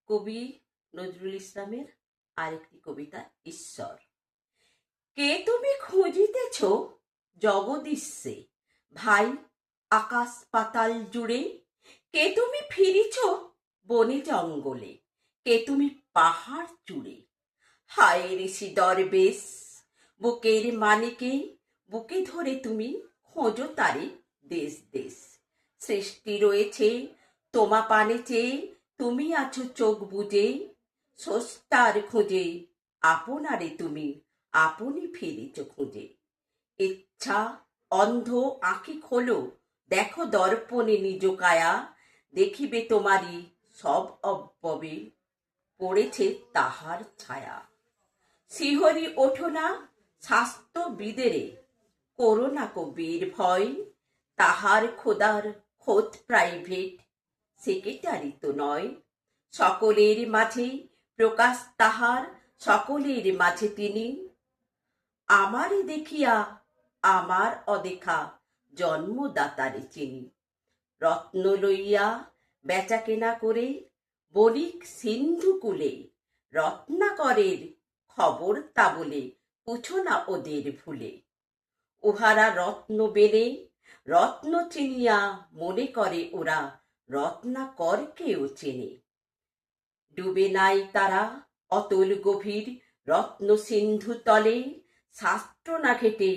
কবি নজরুল ইসলামের আরেকটি কবিতা ঈশ্বর। কে তুমি খুঁজিতেছ জগদীশে ভাই আকাশ পাতাল জুড়ে? কে তুমি ফিরিছ বনে জঙ্গলে? কে তুমি পাহাড় চূড়ে? হায় ঋষি দরবেশ বুকের মানিকে বুকে ধরে তুমি খোঁজো তারে দেশ দেশ। সৃষ্টি রয়েছে তোমা পানে চেয়ে, তুমি আছো চোখ বুজে স্রষ্টার খোঁজে। আপনারে তুমি আপনি ফিরিছ খুঁজে। ইচ্ছা অন্ধ আঁখি খোলো, দেখো দর্পণে নিজ কায়া, দেখিবে তোমারই সব অব্যবে পড়েছে তাহার ছায়া। শিহরি ওঠো না স্বাস্থ্যবিদেরে, করোনা কবির ভয়, তাহার খোদার খোদ প্রাইভেট সেক্রেটারি তো নয়। সকলের মাঝে প্রকাশ তাহার, সকলের মাঝে তিনি। আমারে দেখিয়া আমার অদেখা জন্মদাতারে চিনি। রত্ন লইয়া বেচা কেনা করে বণিক সিন্ধু কুলে, রত্নাকরের খবর তা বলে পুছো না ওদের ভুলে। উহারা রত্ন বেনে রত্ন চিনিয়া মনে করে ওরা রত্নাকরকেও চেনে। ডুবে নাই তারা অতল গভীর রত্ন সিন্ধু তলে, শাস্ত্র না ঘেটে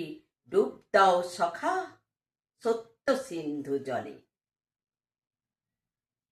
ডুব দাও সখা সত্য সিন্ধু জলে।